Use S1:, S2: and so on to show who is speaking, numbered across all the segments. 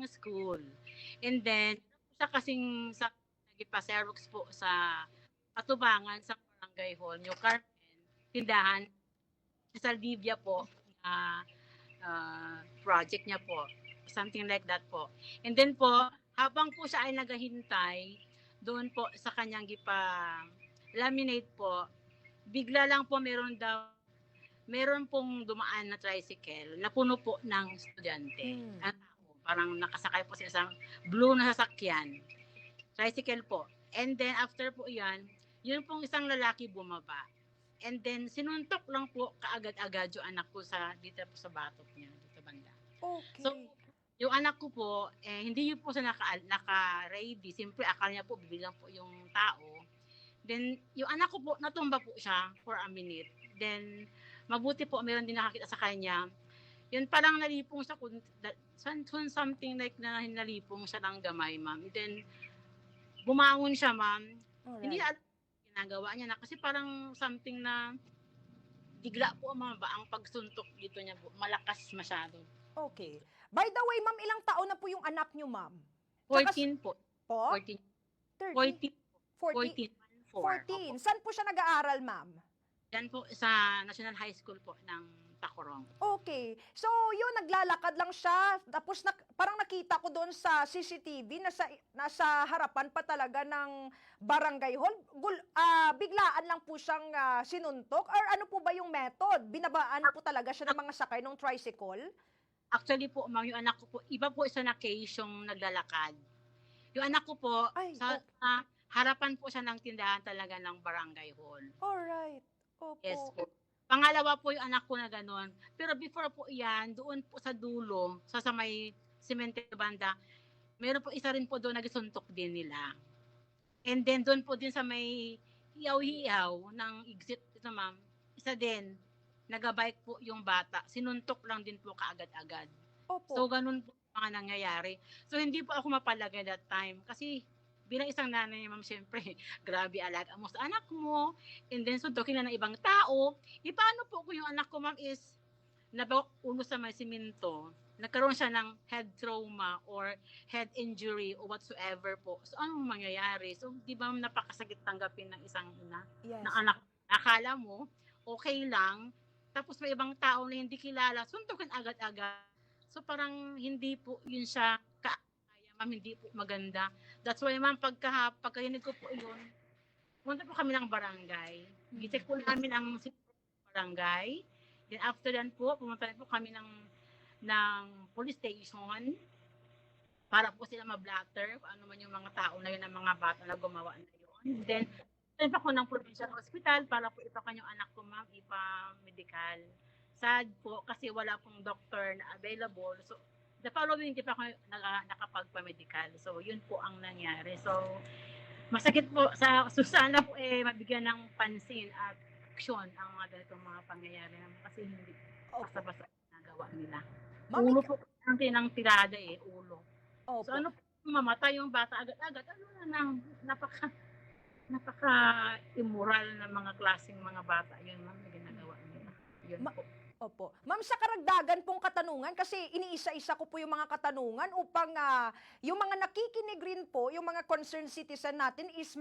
S1: ng school. And then, siya kasing sa nagipa-Xerox po sa Katubangan sa Barangay Hall, New Carmen, tindahan sa Saldivia po na project niya po. Something like that po. And then po, habang po siya ay naghahintay, doon po sa kanyang laminate po, bigla lang po meron pong dumaan na tricycle na puno po ng estudyante. At parang nakasakay po sa isang blue na sasakyan. Tricycle po. And then after po yan, yun pong isang lalaki bumaba. And then sinuntok lang po kaagad-agad yung anak ko dito po sa batok niya, dito banda.
S2: Okay.
S1: So, yung anak ko po, hindi yun po siya naka-ready. Siyempre, akala niya po, bibilang po yung tao. Then, yung anak ko po, natumba po siya for a minute. Then, mabuti po, meron din nakakita sa kanya. Yun, parang nalipong siya, something like na nalipong siya ng gamay, ma'am. Then, bumangon siya, ma'am.
S2: Alright.
S1: Hindi alam ginagawa niya na kasi parang something na bigla po ang pagsuntok dito niya po. Malakas masyado.
S2: Okay. By the way, ma'am, ilang taon na po yung anak nyo, ma'am?
S1: 14 po.
S2: Po?
S1: 14.
S2: 30?
S1: 14.
S2: 14. Saan po siya nag-aaral, ma'am?
S1: Yan po sa National High School po ng Tacorong.
S2: Okay. So, yun, naglalakad lang siya. Tapos, parang nakita ko doon sa CCTV, nasa harapan pa talaga ng barangay hall. Biglaan lang po siyang sinuntok? Or ano po ba yung method? Binabaan po talaga siya ng mga sakay ng tricycle?
S1: Actually po, ma'am, yung anak ko po, iba po sa na case yung naglalakad. Yung anak ko po, sa harapan po siya ng tindahan talaga ng barangay hall.
S2: Alright. Opo.
S1: Yes po. Pangalawa po yung anak ko na gano'n. Pero before po yan, doon po sa dulo, sa may cemetery banda, meron po isa rin po doon nagsuntok din nila. And then doon po din sa may hiyaw-hiyaw ng exit, ito ma'am, isa din, nagabike po yung bata. Sinuntok lang din po kaagad-agad.
S2: Opo.
S1: So ganun po mga nangyayari. So hindi po ako mapalagay that time. Kasi bilang isang nanay, ma'am, syempre, grabe alaga mo sa anak mo. And then suntokin na ng ibang tao. Paano po kung yung anak ko, ma'am, is nabawak ulo sa may simento, nagkaroon siya ng head trauma or head injury or whatsoever po. So, anong mangyayari? So, di ba napakasakit tanggapin ng isang ina?
S2: Yes.
S1: Na anak, akala mo, okay lang, tapos may ibang tao na hindi kilala, suntukin agad-agad. So, parang hindi po yun siya kaya, ma'am, hindi po maganda. That's why, ma'am, pagkahinig ko po yun, punta po kami ng barangay. Gicheck po namin ang barangay. Then after that po, pumunta po kami ng police station para po sila ma-blatter kung ano man yung mga tao na yun, ang mga bata na gumawa na yun. Then, pa ko ng provincial hospital para po ipakan yung anak ko, ma'am, ipa-medical. Sad po kasi wala pong doctor na available. So, the following hindi pa ako nakapagpa-medical. So, yun po ang nangyari. So, masakit po sa sana po mabigyan ng pansin at aksyon ang mga ganitong mga pangyayari kasi hindi basta-basta nagawa nila. Ulo po ang tinang tirada ulo.
S2: Opo.
S1: So ano po, mamatay yung bata agad-agad, ano na nang napaka-immoral na mga klaseng mga bata yun, ma'am, na ginagawa nila. Yun po.
S2: Opo. Ma'am, sa karagdagan pong katanungan, kasi iniisa-isa ko po yung mga katanungan upang yung mga nakikinig rin po, yung mga concerned citizen natin is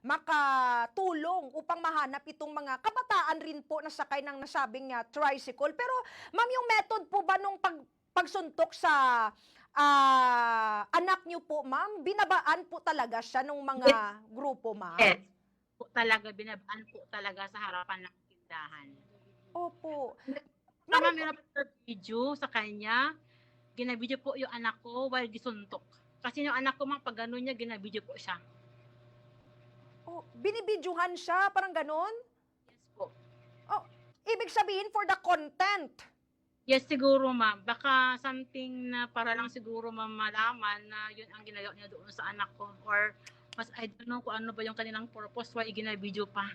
S2: makatulong upang mahanap itong mga kabataan rin po na sakay ng nasabing tricycle. Pero, ma'am, yung method po ba nung pagsuntok sa anak niyo po, ma'am, binabaan po talaga siya ng mga grupo, ma'am?
S1: Yes. Po talaga, binabaan po talaga sa harapan ng tindahan.
S2: Opo.
S1: Mama, meron po video sa kanya. Ginabidyo po yung anak ko while gisuntok. Kasi yung anak ko, pag gano'n niya, ginabidyo po siya.
S2: Oh, binibidyuhan siya, parang gano'n?
S1: Yes po.
S2: Oh, ibig sabihin for the content.
S1: Yes, siguro, ma'am. Baka something na para lang siguro malaman na yun ang ginagawa niya doon sa anak ko. Or, mas I don't know kung ano ba yung kanilang purpose, why ginabidyo pa.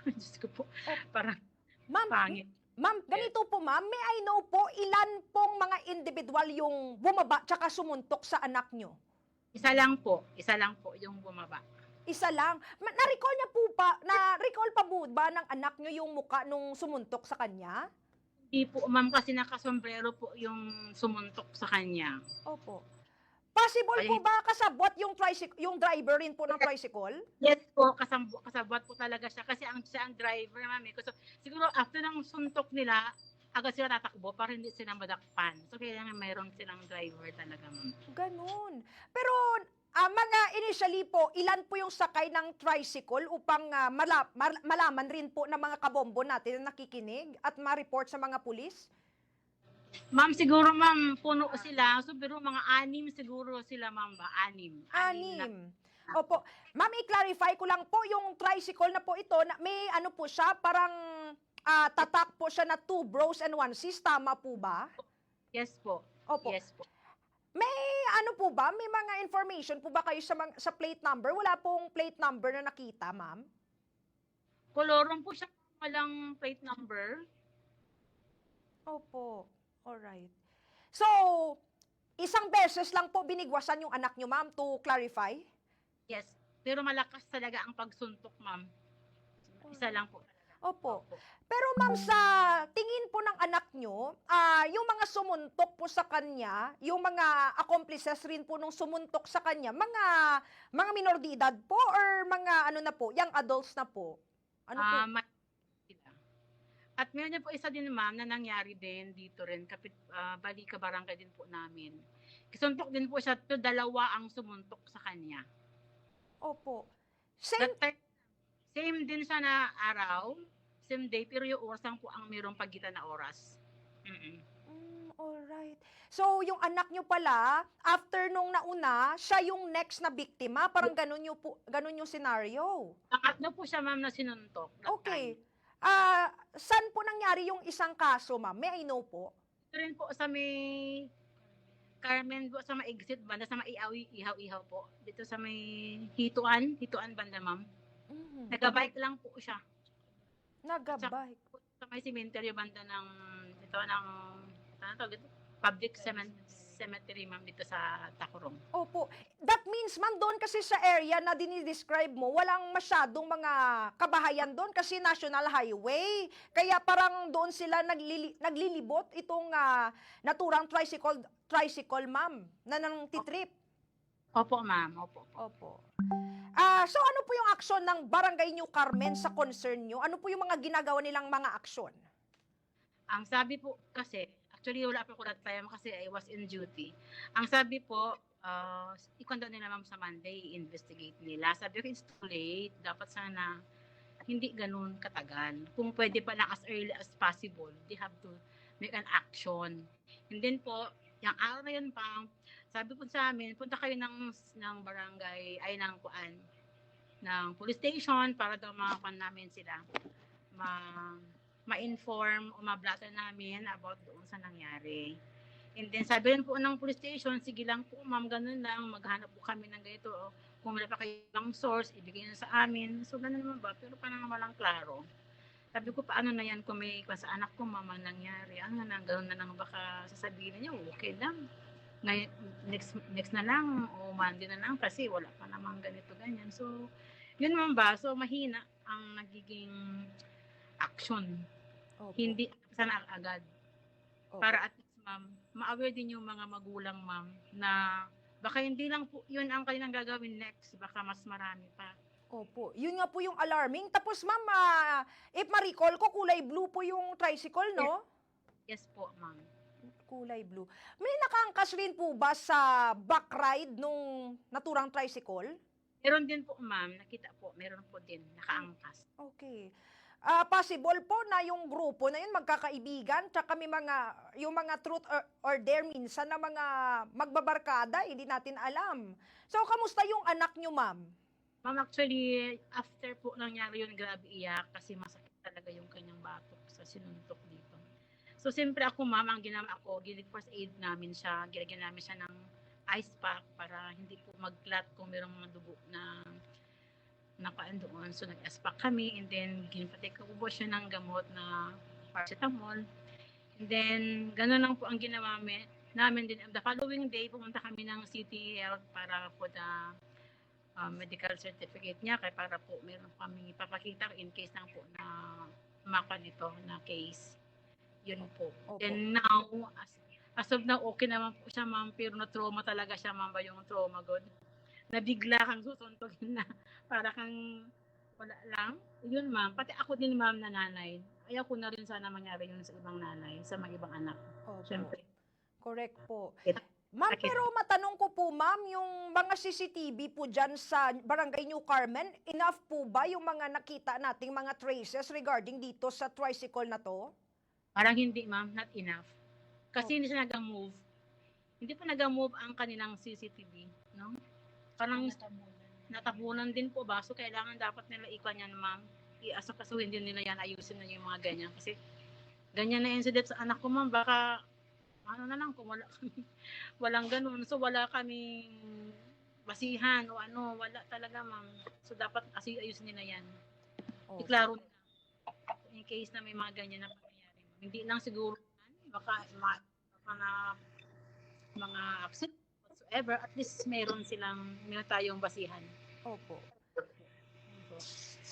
S1: Diyos ko po. Parang,
S2: Ma'am, ganito po, ma'am, may I know po ilan pong mga individual yung bumaba tsaka sumuntok sa anak nyo?
S1: Isa lang po yung bumaba.
S2: Isa lang. Na-recall pa po ba ng anak nyo yung muka nung sumuntok sa kanya?
S1: Hindi po, ma'am, kasi nakasombrero po yung sumuntok sa kanya.
S2: Opo. Possible
S1: Kaya
S2: po ba kasabot yung yung driver rin po ng tricycle?
S1: yes po, kasabwat po talaga siya kasi siya ang driver, ma'am. So, siguro after ng suntok nila, agad sila tatakbo para hindi sila madakpan. So, kaya nga mayroon silang driver talaga, ma'am.
S2: Ganun. Pero mga initially po, ilan po yung sakay ng tricycle upang malaman rin po ng mga kabombo natin na nakikinig at ma-report sa mga pulis?
S1: Ma'am, siguro ma'am, puno sila. So, pero mga 6 siguro sila, ma'am ba? 6. 6 na.
S2: 6. Opo. Ma'am, i-clarify ko lang po, yung tricycle na po ito, may ano po siya, parang tatak po siya na 2 bros and 1 sis. Tama po ba?
S1: Yes po.
S2: Opo.
S1: Yes po.
S2: May ano po ba? May mga information po ba kayo sa plate number? Wala pong plate number na nakita, ma'am?
S1: Koloron po siya, walang plate number.
S2: Opo. Alright. So, isang beses lang po binigwasan yung anak nyo, ma'am, to clarify?
S1: Yes. Pero malakas talaga ang pagsuntok, ma'am. Isa lang po.
S2: Opo. Pero ma'am, sa tingin po ng anak nyo, yung mga sumuntok po sa kanya, yung mga accomplices rin po nung sumuntok sa kanya, mga minor de edad po or mga ano na po, young adults na po? Ano po?
S1: Sila. At meron din po isa din, ma'am, na nangyari din dito rin, Balika Barangay din po namin. Kisuntok din po siya, to 2 ang sumuntok sa kanya.
S2: Opo. Same,
S1: That time, same din siya na araw, same day, pero yung oras lang po ang mayroong pagitan na oras.
S2: alright. So, yung anak nyo pala, after nung nauna, siya yung next na biktima? Parang ganun yung scenario.
S1: Pangatlo po siya, ma'am, na sinuntok. that
S2: Okay.
S1: time.
S2: Saan po nangyari yung isang kaso, ma'am? May I know po?
S1: Ito rin po sa may Carmen po, sa may exit banda, sa may Ihaw-Ihaw po. Dito sa may Hituan banda, ma'am. Nagabike lang po siya.
S2: Nagabike.
S1: Sa may cemetery banda ng public cemetery, ma'am, dito sa Tacorong.
S2: Opo. That means, ma'am, doon kasi sa area na dinidescribe mo, walang masyadong mga kabahayan doon kasi national highway. Kaya parang doon sila naglilibot itong naturang tricycle, ma'am, na nang titrip.
S1: Opo, ma'am. Opo.
S2: Opo. So ano po yung aksyon ng Barangay New Carmen sa concern nyo? Ano po yung mga ginagawa nilang mga aksyon?
S1: Ang sabi po kasi, actually wala pa ko that time kasi I was in duty. Ang sabi po, i-conduct nila, ma'am, sa Monday, investigate nila. Sabi ko, it's too late. Dapat sana hindi ganun katagal. Kung pwede pa lang as early as possible, they have to make an action. And then po, yung araw na yun pa, sabi po sa amin, punta kayo ng barangay, ng police station para daw makakuan namin sila. Ma-inform o ma-blatter namin about doon sa nangyari. And then sabi rin po ng police station, sige lang po, ma'am, ganun lang, maghanap po kami ng ganito. Kung wala pa kayong source, ibigay nyo sa amin. So, ganun naman ba? Pero parang walang klaro. Sabi ko, paano na yan kung may sa anak ko, mama, nangyari? Ano na, gano'n na lang, baka sasabihin niya, okay lang. Ngayon, next na lang, o Monday na lang, kasi wala pa namang ganito, ganyan. So, yun naman ba? So, mahina ang nagiging action.
S2: Opo.
S1: Hindi sana agad.
S2: Opo.
S1: Para at least, ma'am, ma-aware din yung mga magulang, ma'am, na baka hindi lang po yun ang kanilang gagawin next, baka mas marami pa.
S2: Opo. Yun nga po yung alarming. Tapos, ma'am, if ma-recall ko, kulay blue po yung tricycle, no?
S1: Yes po, ma'am.
S2: Kulay blue. May nakaangkas rin po ba sa back ride nung naturang tricycle?
S1: Meron din po, ma'am, nakita po, meron po din, nakaangkas.
S2: Okay. Possible po na yung grupo na yun magkakaibigan, tsaka yung mga truth or dare minsan na mga magbabarkada, hindi natin alam. So, kamusta yung anak nyo, ma'am?
S1: Ma'am, actually, after po nangyari yun, grabe iyak kasi masakit talaga yung kanyang batok sa sinuntok dito. So, siyempre ako, ma'am, ang ginawa ko, first aid namin siya, gilagyan namin siya ng ice pack para hindi po mag-clot kung mayroong mga dugo na nakaan doon. So, nag-ice pack kami and then ginpatik ko po siya ng gamot na paracetamol. And then, gano'n lang po ang ginawa namin din. The following day, pumunta kami ng City Health para po medical certificate niya kaya para po meron kami papakita in case lang po na maka nito na case. Yun po.
S2: Opo.
S1: Then now, As of now, okay naman po siya, ma'am, pero na-trauma talaga siya, ma'am, ba yung trauma god. Nabigla kang susuntugin na para kang wala lang. Yun, ma'am. Pati ako din, ma'am, na nanay. Ayaw ko na rin sana mangyari yun sa ibang nanay, sa mga ibang anak.
S2: Opo.
S1: Siyempre.
S2: Correct po.
S1: Sakit.
S2: Ma'am,
S1: Sakit.
S2: pero matanong ko po, ma'am, yung mga CCTV po dyan sa Barangay New Carmen, enough po ba yung mga nakita nating mga traces regarding dito sa tricycle na to?
S1: Parang hindi, ma'am. Not enough. Kasi
S2: Oh,
S1: hindi siya nag-move. Hindi pa nag-move ang kanilang CCTV. No? Parang natabunan din po ba? So, kailangan dapat nila ikwan yan, ma'am. Iasakasuhin din nila yan. Ayusin na yung mga ganyan. Kasi ganyan na incident sa anak ko, ma'am. Baka ano na lang kung wala kami, walang ganun. So, wala kaming basihan o ano. Wala talaga, ma'am. So, dapat ayusin nila yan.
S2: opo.
S1: Iklaro nila. In case na may mga ganyan na pangyayari. Hindi lang siguro baka na mga accident whatsoever, at least meron tayong basihan.
S2: Opo.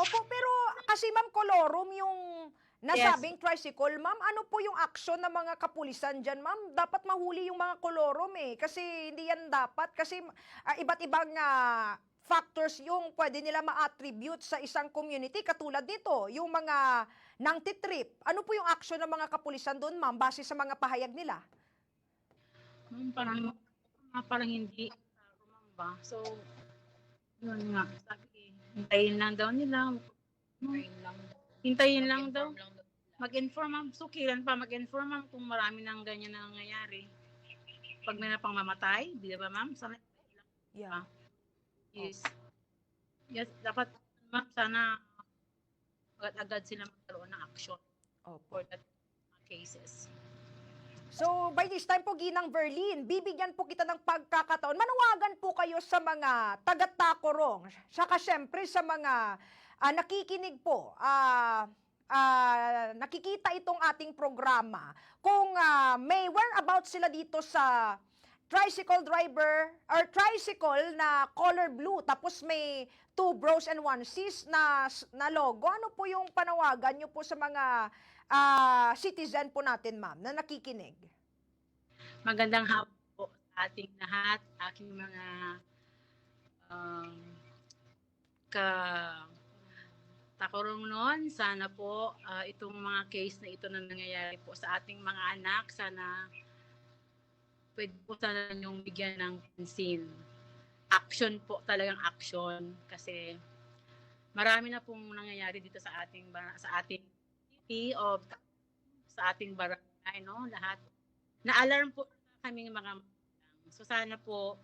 S2: Opo, pero kasi ma'am kolorum yung nasabing tricycle, ma'am, ano po yung action ng mga kapulisan dyan, ma'am? Dapat mahuli yung mga kolorum eh, kasi hindi yan dapat, kasi iba't ibang factors yung pwede nila ma-attribute sa isang community, katulad nito, yung mga nangtitrip. Ano po yung action ng mga kapulisan doon, ma'am, base sa mga pahayag nila?
S1: Parang hindi ba? So, yun nga. Sabi, hintayin lang daw nila. Hintayin lang daw. Mag-inform, ma'am. So, kailan pa mag-inform, ma'am, kung marami nang ganyan na nangyayari. Pag may na pang mamatay, di ba, ma'am? Sana,
S2: Yeah.
S1: yes. Yes, dapat, ma'am, sana agad-agad sila magkaroon ng action for that cases.
S2: So, by this time po, Ginang Verlin, bibigyan po kita ng pagkakataon. Manawagan po kayo sa mga taga-Tacorong, saka syempre sa mga nakikinig po, nakikita itong ating programa. Kung may whereabouts sila dito sa tricycle driver or tricycle na color blue, tapos may 2 bros and 1 sis na logo, ano po yung panawagan nyo po sa mga citizen po natin, ma'am, na nakikinig?
S1: Magandang hapon po sa ating lahat, aking mga takurong noon. Sana po itong mga case na ito na nangyayari po sa ating mga anak, sana pwede po sana yung bigyan ng pansin. Action po, talagang action. Kasi marami na pong nangyayari dito sa ating city o sa ating barangay, no? Lahat. Na-alarm po kaming mga magulang. So sana po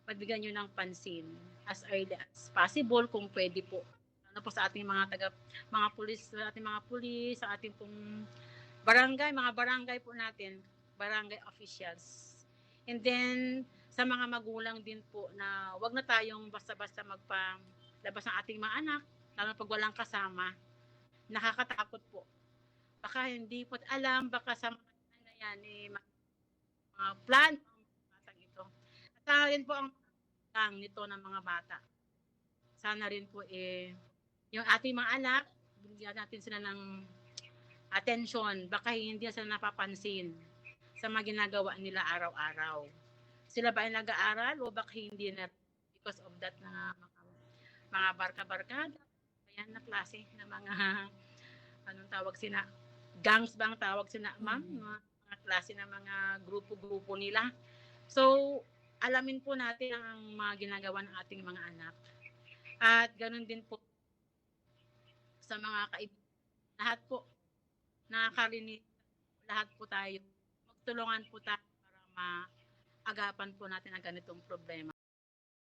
S1: mabigyan nyo ng pansin as early as possible kung pwede po. Ano po sa ating mga pulis, sa ating mga pulis, sa ating pong mga barangay po natin, barangay officials. And then sa mga magulang din po na wag na tayong basta-basta magpalabas ng ating mga anak, lalo pag walang kasama. Nakakatakot po. Baka hindi po alam, baka sa mga na yan, mga plan ng batang ito. At sana rin po ang nito ng mga bata. Sana rin po yung ating mga anak, bigyan natin sila ng attention. Baka hindi sila napapansin sa mga ginagawa nila araw-araw. Sila ba ay nag-aaral o baka hindi na because of that na mga barka-barkada, ayan na klase na mga anong tawag sina, gangs bang tawag sina, ma'am? Mga klase na mga grupo-grupo nila. So, alamin po natin ang mga ginagawa ng ating mga anak. At ganun din po sa mga kaibigan. Lahat po, nakakarinig, lahat po tayo. Magtulungan po tayo para maagapan po natin ang ganitong problema.